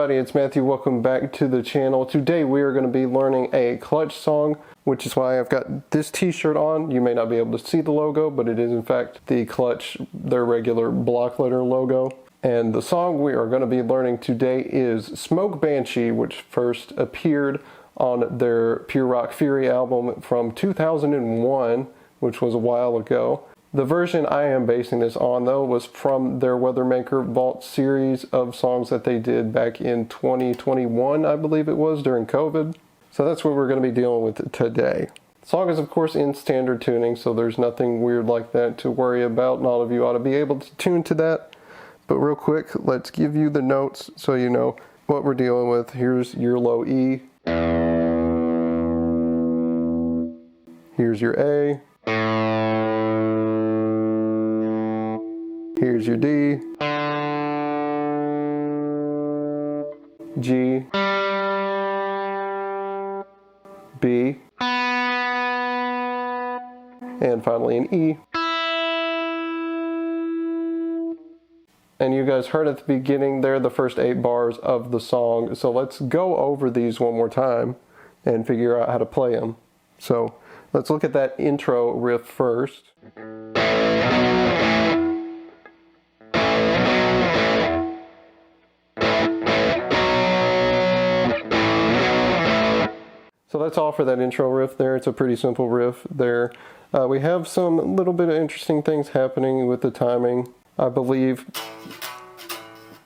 everybody, it's Matthew. Welcome back to the channel. Today we are going to be learning a Clutch song, which is why I've got this t-shirt on. You may not be able to see the logo, but it is in fact the Clutch, their regular block letter logo. And the song we are going to be learning today is Smoke Banshee, which first appeared on their Pure Rock Fury album from 2001, which was a while ago. The version I am basing this on, though, was from their Weathermaker Vault series of songs that they did back in 2021, I believe it was, during COVID. So that's what we're going to be dealing with today. The song is, of course, in standard tuning, so there's nothing weird like that to worry about, and all of you ought to be able to tune to that. But real quick, let's give you the notes so you know what we're dealing with. Here's your low E. Here's your A. Here's your D, G, B, and finally an E. And you guys heard at the beginning there the first 8 bars of the song, so let's go over these one more time and figure out how to play them. So let's look at that intro riff first. So that's all for that intro riff there. It's a pretty simple riff there. We have some little bit of interesting things happening with the timing. I believe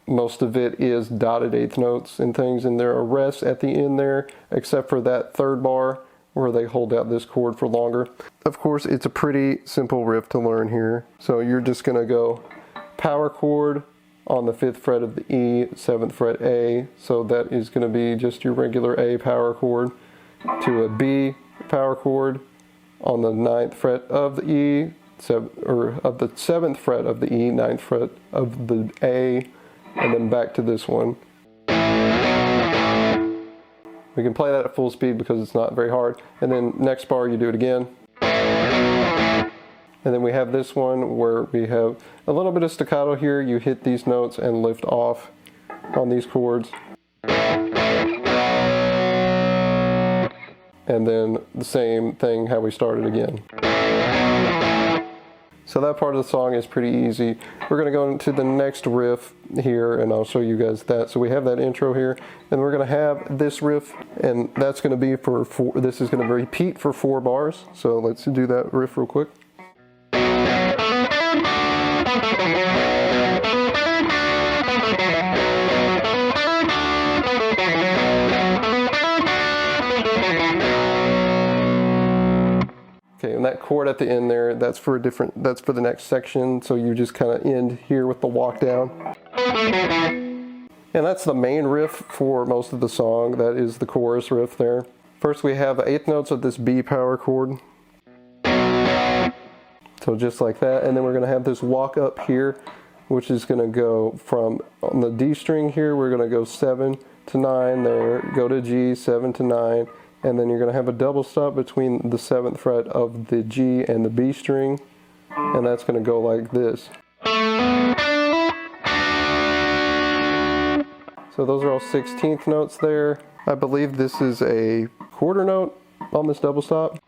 most of it is dotted eighth notes and things, and there are rests at the end there, except for that third bar where they hold out this chord for longer. Of course, it's a pretty simple riff to learn here. So you're just gonna go power chord on the 5th fret of the E, 7th fret A. So that is gonna be just your regular A power chord, to a B power chord on the 9th fret of the E, of the 7th fret of the E, 9th fret of the A, and then back to this one. We can play that at full speed because it's not very hard. And then next bar you do it again. And then we have this one where we have a little bit of staccato here. You hit these notes and lift off on these chords. And then the same thing how we started again. So that part of the song is pretty easy. We're going to go into the next riff here, and I'll show you guys that. So we have that intro here, and we're going to have this riff, and that's going to be for 4, this is going to repeat for 4 bars. So let's do that riff real quick. Okay, and that chord at the end there, that's for the next section, so you just kind of end here with the walk down. And that's the main riff for most of the song. That is the chorus riff there. First we have the 8th notes of this B power chord. So just like that, and then we're going to have this walk up here, which is going to go from, on the D string here, we're going to go 7 to 9 there, go to G, 7 to 9, and then you're going to have a double stop between the 7th fret of the G and the B string, and that's going to go like this. So those are all 16th notes there. I believe this is a quarter note on this double stop,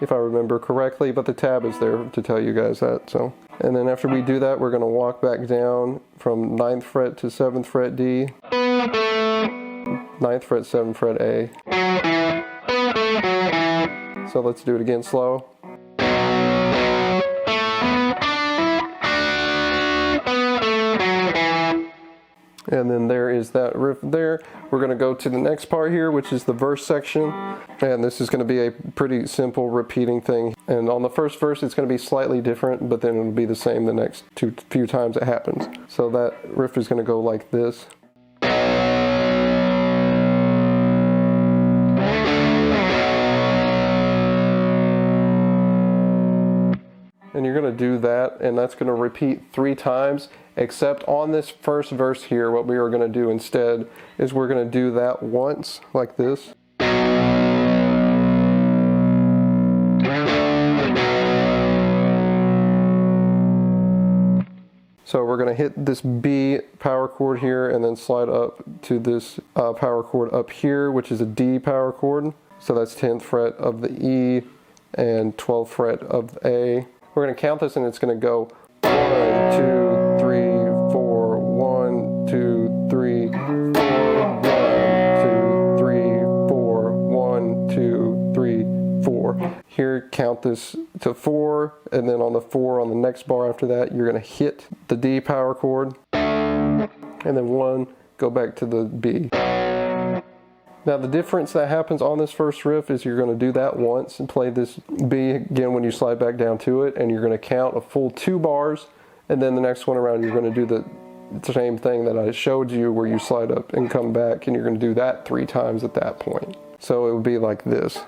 if I remember correctly, but the tab is there to tell you guys that. So, and then after we do that, we're going to walk back down from 9th fret to 7th fret D, 9th fret, 7th fret A. So let's do it again slow. And then there is that riff there. We're going to go to the next part here, which is the verse section. And this is going to be a pretty simple repeating thing. And on the first verse, it's going to be slightly different, but then it'll be the same the next few times it happens. So that riff is going to go like this. And you're going to do that, and that's going to repeat 3 times, except on this first verse here, what we are going to do instead is we're going to do that once, like this. So we're going to hit this B power chord here and then slide up to this power chord up here, which is a D power chord. So that's 10th fret of the E and 12th fret of the A. We're going to count this and it's going to go 1, 2, 3, 4, 1, 2, 3, 4, 1, 2, 3, 4, 1, 2, 3, 4. Here, count this to 4, and then on the 4 on the next bar after that, you're going to hit the D power chord, and then 1, go back to the B. Now the difference that happens on this first riff is you're going to do that once and play this B again when you slide back down to it, and you're going to count a full 2 bars, and then the next one around you're going to do the same thing that I showed you where you slide up and come back, and you're going to do that 3 times at that point. So it would be like this.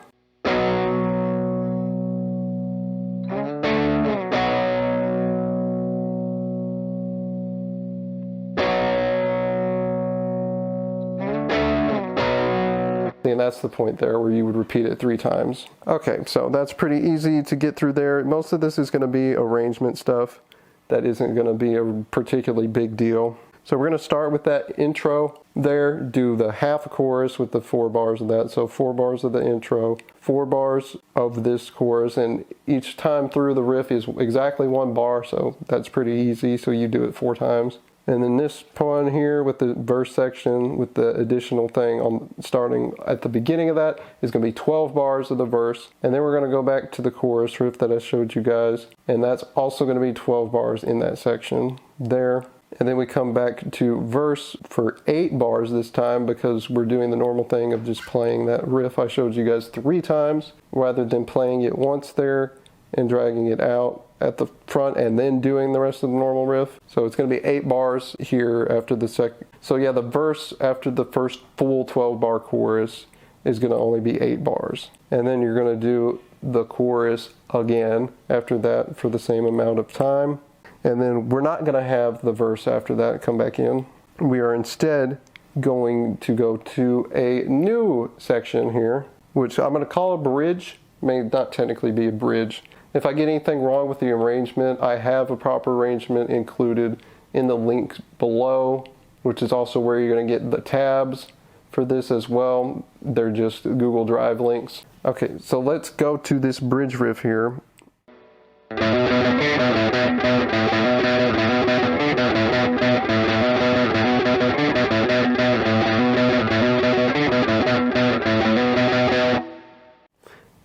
And that's the point there where you would repeat it 3 times. Okay, so that's pretty easy to get through there. Most of this is going to be arrangement stuff that isn't going to be a particularly big deal. So we're going to start with that intro there, do the half chorus with the 4 bars of that. So 4 bars of the intro, 4 bars of this chorus, and each time through the riff is exactly 1 bar, so that's pretty easy. So you do it 4 times. And then this one here with the verse section with the additional thing on starting at the beginning of that is going to be 12 bars of the verse. And then we're going to go back to the chorus riff that I showed you guys. And that's also going to be 12 bars in that section there. And then we come back to verse for 8 bars this time because we're doing the normal thing of just playing that riff I showed you guys 3 times rather than playing it once there and dragging it out at the front and then doing the rest of the normal riff. So it's going to be 8 bars here after the second. So yeah, the verse after the first full 12 bar chorus is going to only be 8 bars. And then you're going to do the chorus again after that for the same amount of time. And then we're not going to have the verse after that come back in. We are instead going to go to a new section here, which I'm going to call a bridge. May not technically be a bridge. If I get anything wrong with the arrangement, I have a proper arrangement included in the link below, which is also where you're going to get the tabs for this as well. They're just Google Drive links. Okay, so let's go to this bridge riff here.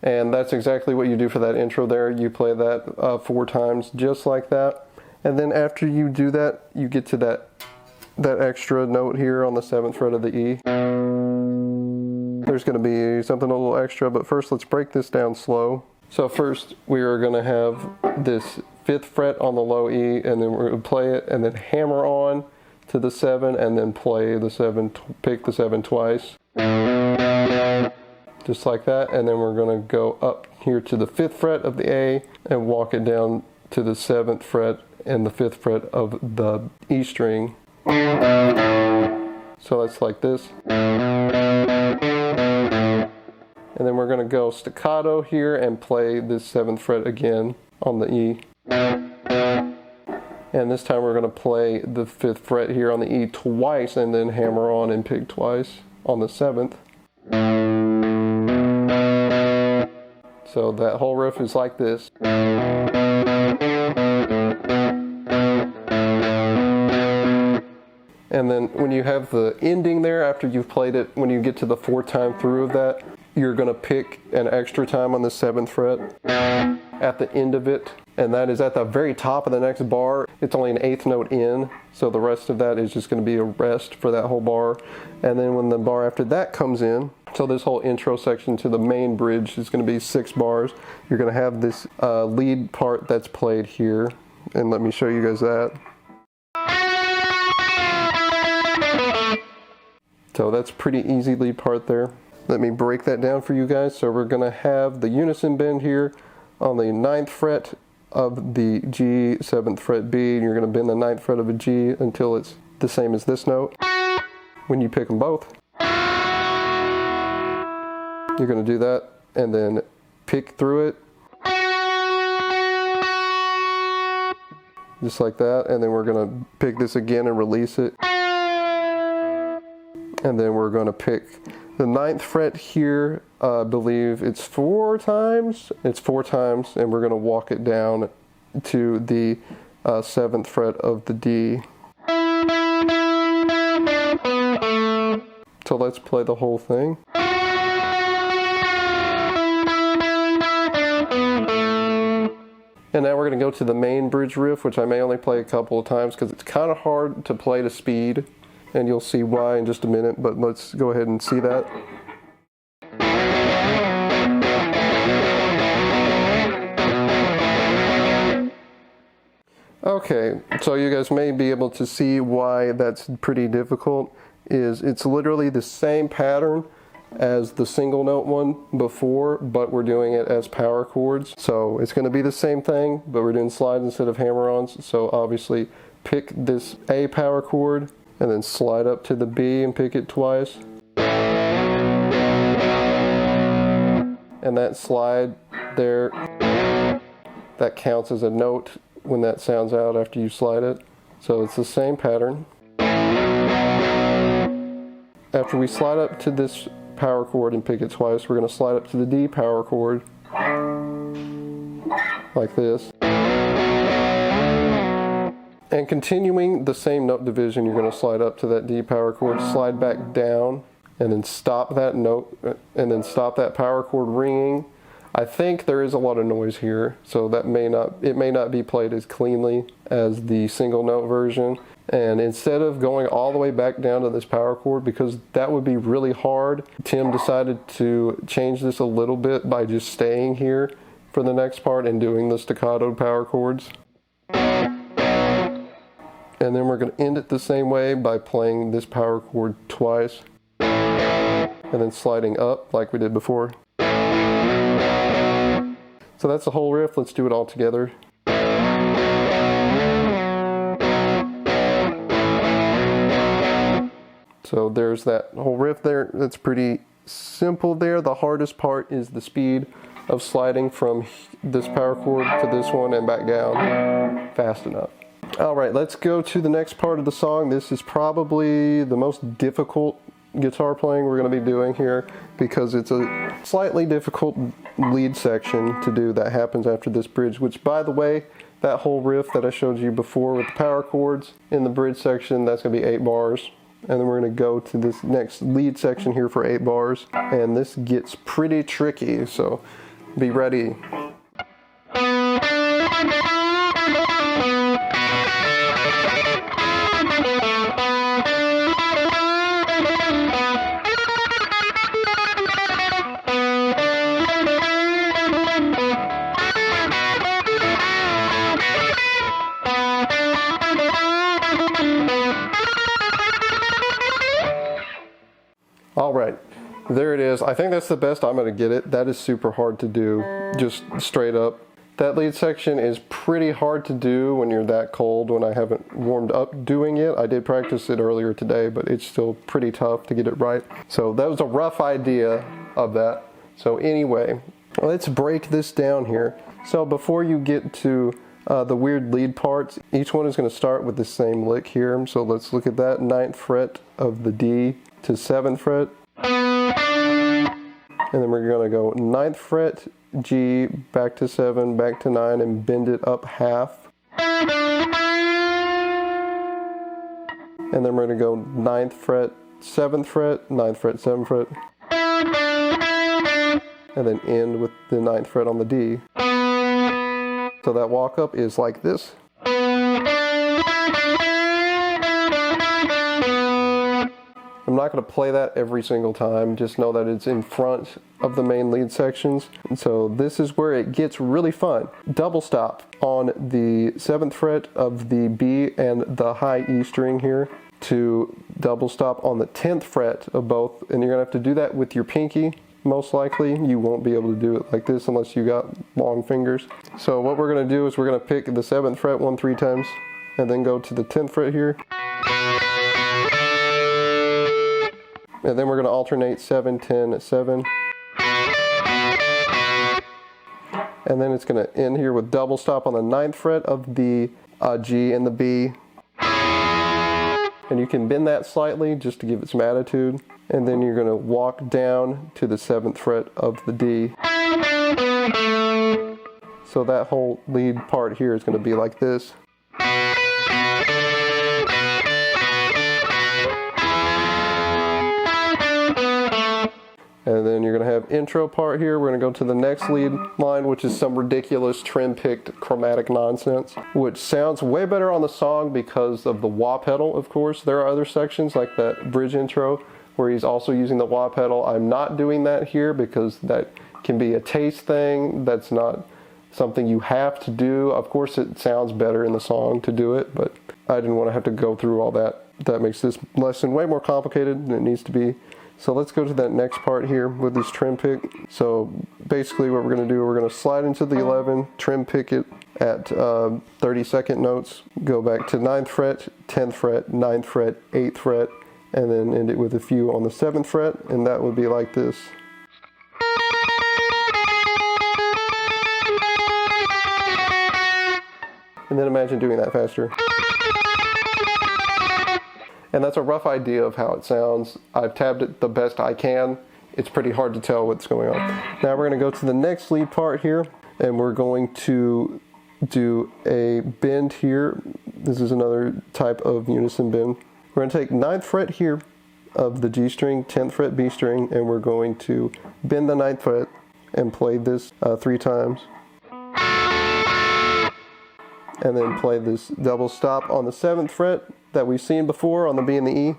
And that's exactly what you do for that intro there. You play that 4 times just like that. And then after you do that, you get to that extra note here on the 7th fret of the E. There's going to be something a little extra, but first let's break this down slow. So first we are going to have this 5th fret on the low E, and then we're going to play it and then hammer on to the 7 and then play the 7, pick the 7 twice. Just like that, and then we're going to go up here to the 5th fret of the A and walk it down to the 7th fret and the 5th fret of the E string. So that's like this. And then we're going to go staccato here and play this 7th fret again on the E. And this time we're going to play the 5th fret here on the E twice and then hammer on and pick twice on the 7th. So that whole riff is like this. And then when you have the ending there, after you've played it, when you get to the 4th time through of that, you're going to pick an extra time on the 7th fret at the end of it. And that is at the very top of the next bar. It's only an 8th note in, so the rest of that is just going to be a rest for that whole bar. And then when the bar after that comes in, so this whole intro section to the main bridge is going to be 6 bars. You're going to have this lead part that's played here. And let me show you guys that. So that's pretty easy lead part there. Let me break that down for you guys. So we're going to have the unison bend here on the 9th fret of the G, 7th fret B, and you're going to bend the 9th fret of a G until it's the same as this note. When you pick them both, you're going to do that and then pick through it. just like that, and then we're going to pick this again and release it. And then we're going to pick the 9th fret here. I believe it's 4 times. It's 4 times, and we're going to walk it down to the 7th fret of the D. So let's play the whole thing. And now we're going to go to the main bridge riff, which I may only play a couple of times because it's kind of hard to play to speed, and you'll see why in just a minute, but let's go ahead and see that. Okay, so you guys may be able to see why that's pretty difficult. It's literally the same pattern as the single note one before, but we're doing it as power chords. So it's going to be the same thing, but we're doing slides instead of hammer-ons. So obviously pick this A power chord and then slide up to the B and pick it twice. And that slide there, that counts as a note when that sounds out after you slide it. So it's the same pattern. After we slide up to this power chord and pick it twice, we're going to slide up to the D power chord like this. And continuing the same note division, you're going to slide up to that D power chord, slide back down, and then stop that note, and then stop that power chord ringing. I think there is a lot of noise here, so that it may not be played as cleanly as the single note version. And instead of going all the way back down to this power chord, because that would be really hard, Tim decided to change this a little bit by just staying here for the next part and doing the staccato power chords. And then we're going to end it the same way by playing this power chord twice and then sliding up like we did before. So that's the whole riff. Let's do it all together. So there's that whole riff there. That's pretty simple there. The hardest part is the speed of sliding from this power chord to this one and back down fast enough. All right, let's go to the next part of the song. This is probably the most difficult guitar playing we're going to be doing here because it's a slightly difficult lead section to do that happens after this bridge, which, by the way, that whole riff that I showed you before with the power chords in the bridge section, that's going to be 8 bars. And then we're going to go to this next lead section here for 8 bars. And this gets pretty tricky, so be ready. All right, there it is. I think that's the best I'm going to get it. That is super hard to do, just straight up. That lead section is pretty hard to do when you're that cold, when I haven't warmed up doing it. I did practice it earlier today, but it's still pretty tough to get it right. So that was a rough idea of that. So anyway, let's break this down here. So before you get to the weird lead parts, each one is going to start with the same lick here. So let's look at that. 9th fret of the D to 7th fret. And then we're going to go 9th fret, G, back to 7, back to 9, and bend it up half. And then we're going to go 9th fret, 7th fret, 9th fret, 7th fret. And then end with the 9th fret on the D. So that walk up is like this. I'm not going to play that every single time, just know that it's in front of the main lead sections. And so this is where it gets really fun. Double stop on the 7th fret of the B and the high E string here to double stop on the 10th fret of both, and you're going to have to do that with your pinky. Most likely you won't be able to do it like this unless you got long fingers. So what we're going to do is we're going to pick the 7th fret 3 times and then go to the 10th fret here. And then we're going to alternate 7, 10, 7. And then it's going to end here with double stop on the 9th fret of the G and the B. And you can bend that slightly just to give it some attitude. And then you're going to walk down to the 7th fret of the D. So that whole lead part here is going to be like this. And then you're going to have intro part here. We're going to go to the next lead line, which is some ridiculous trim-picked chromatic nonsense, which sounds way better on the song because of the wah pedal, of course. There are other sections like that bridge intro where he's also using the wah pedal. I'm not doing that here because that can be a taste thing. That's not something you have to do. Of course, it sounds better in the song to do it, but I didn't want to have to go through all that. That makes this lesson way more complicated than it needs to be. So let's go to that next part here with this trim pick. So basically what we're going to do, we're going to slide into the 11, trim pick it at 32nd notes, go back to 9th fret, 10th fret, 9th fret, 8th fret, and then end it with a few on the 7th fret, and that would be like this. And then imagine doing that faster. And that's a rough idea of how it sounds. I've tabbed it the best I can. It's pretty hard to tell what's going on. Now we're going to go to the next lead part here, and we're going to do a bend here. This is another type of unison bend. We're going to take 9th fret here of the G string, 10th fret B string, and we're going to bend the 9th fret and play this 3 times. And then play this double stop on the 7th fret that we've seen before on the B and the E.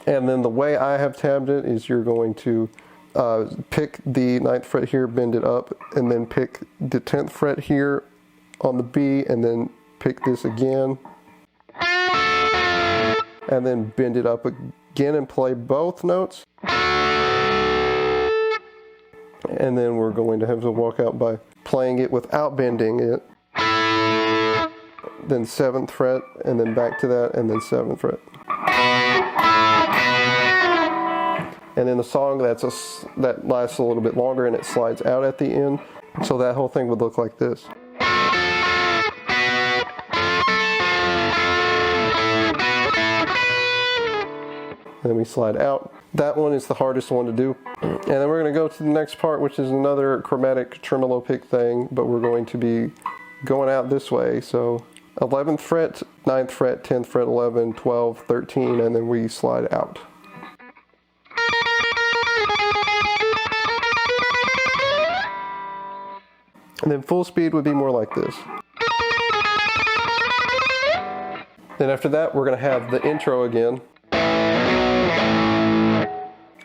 And then the way I have tabbed it is you're going to pick the 9th fret here, bend it up, and then pick the 10th fret here on the B, and then pick this again. And then bend it up again and play both notes. And then we're going to have to walk out by playing it without bending it. Then 7th fret, and then back to that, and then 7th fret. And in the song, that lasts a little bit longer, and it slides out at the end. So that whole thing would look like this. And then we slide out. That one is the hardest one to do. And then we're going to go to the next part, which is another chromatic tremolo pick thing, but we're going to be going out this way. So 11th fret, 9th fret, 10th fret, 11, 12, 13, and then we slide out. And then full speed would be more like this. Then after that, we're going to have the intro again.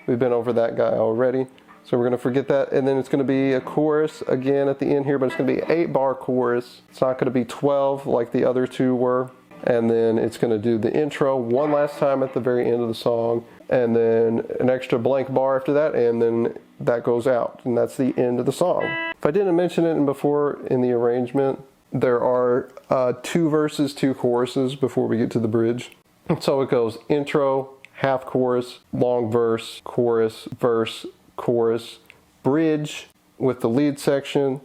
We've been over that guy already. So we're going to forget that, and then it's going to be a chorus again at the end here, but it's going to be an 8-bar chorus. It's not going to be 12 like the other two were. And then it's going to do the intro one last time at the very end of the song, and then an extra blank bar after that, and then that goes out, and that's the end of the song. If I didn't mention it before in the arrangement, there are 2 verses, 2 choruses before we get to the bridge. So it goes intro, half chorus, long verse, chorus, verse, chorus, bridge with the lead section,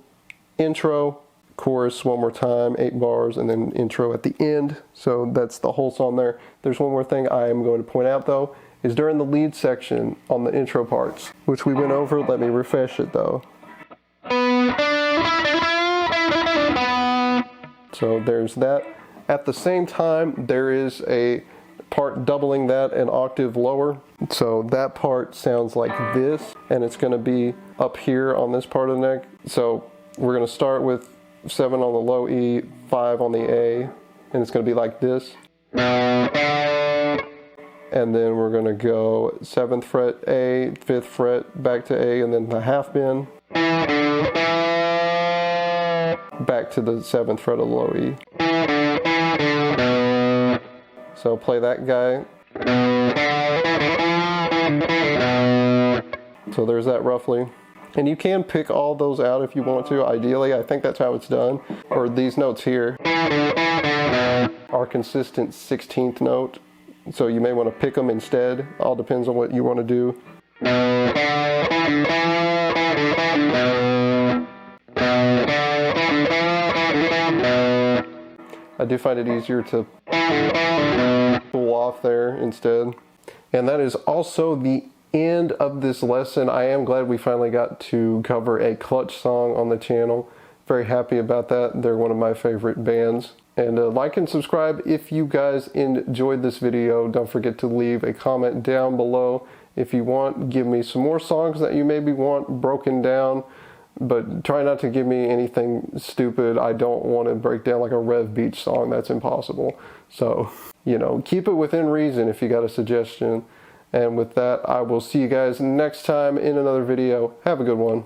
intro, chorus one more time, 8 bars, and then intro at the end. So that's the whole song there. There's one more thing I am going to point out though, is during the lead section on the intro parts, which we went over. Let me refresh it though. So there's that. At the same time, there is a part doubling that an octave lower. So that part sounds like this, and it's going to be up here on this part of the neck. So we're going to start with 7 on the low E, 5 on the A, and it's going to be like this. And then we're going to go 7th fret A, 5th fret, back to A, and then the half bend. Back to the 7th fret of the low E. So play that guy. So there's that roughly. And you can pick all those out if you want to. Ideally, I think that's how it's done. Or these notes here are consistent 16th note. So you may want to pick them instead. All depends on what you want to do. I do find it easier to pull off there instead. And that is also the end of this lesson. I am glad we finally got to cover a Clutch song on the channel. Very happy about that. They're one of my favorite bands. And like and subscribe if you guys enjoyed this video. Don't forget to leave a comment down below if you want. Give me some more songs that you maybe want broken down, but try not to give me anything stupid. I don't want to break down like a Rev Beach song. That's impossible. So, you know, keep it within reason if you got a suggestion. And with that, I will see you guys next time in another video. Have a good one.